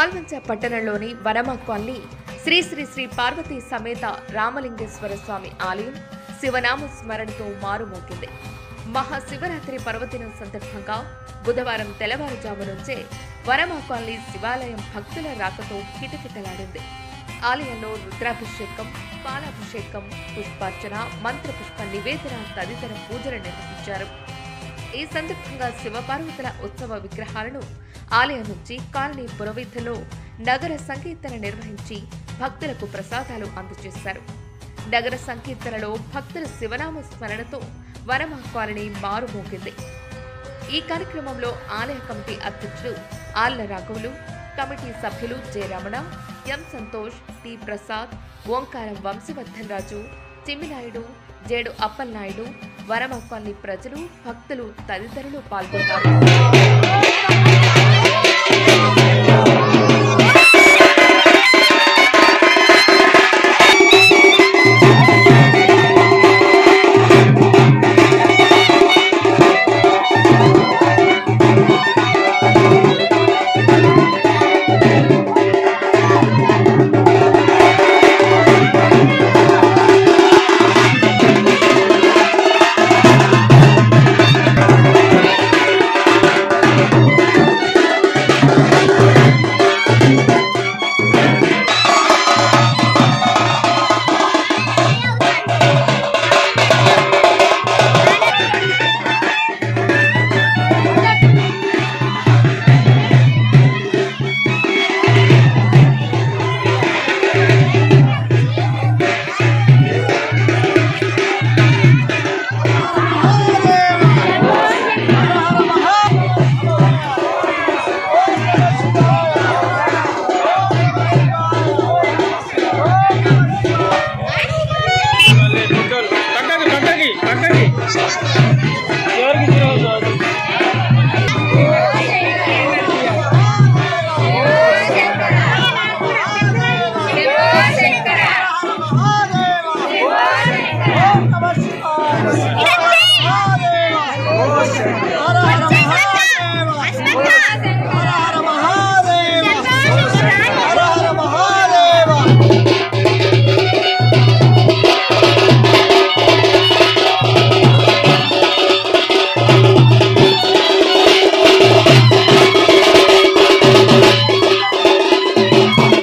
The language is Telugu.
పాల్వంచ పట్టణంలోని వనమ కాలనీ శ్రీ శ్రీ శ్రీ పార్వతీ సమేత రామలింగేశ్వర స్వామి ఆలయం శివనామ స్మరణతో మారుమోగింది. మహాశివరాత్రి పర్వదినం సందర్భంగా బుధవారం తెల్లవారుజాము నుంచే వనమ కాలనీ శివాలయం భక్తుల రాకతో కిటకిటలాడింది. ఆలయంలో రుద్రాభిషేకం, పాలాభిషేకం, పుష్పార్చన, మంత్రపుష్ప నివేదన తదితర పూజలు నిర్వహించారు. ఈ సందర్భంగా శివపార్వతుల ఉత్సవ విగ్రహాలను ఆలయం నుంచి కాలనీ పురవీధుల్లో నగర సంకీర్తన నిర్వహించి భక్తులకు ప్రసాదాలు అందజేశారు. నగర సంకీర్తనలో భక్తుల శివనామ స్మరణతో వనమ కాలనీ మారుమోగింది. ఈ కార్యక్రమంలో ఆలయ కమిటీ అధ్యక్షుడు ఆళ్ల రాఘవులు, కమిటీ సభ్యులు జె రమణ, ఎం సంతోష్, టి ప్రసాద్, ఓంకారం వంశవర్ధన్ రాజు, చిమ్మినాయుడు, జేడు అప్పలనాయుడు, వనమ కాలనీ ప్రజలు, భక్తులు తదితరులు పాల్గొన్నారు.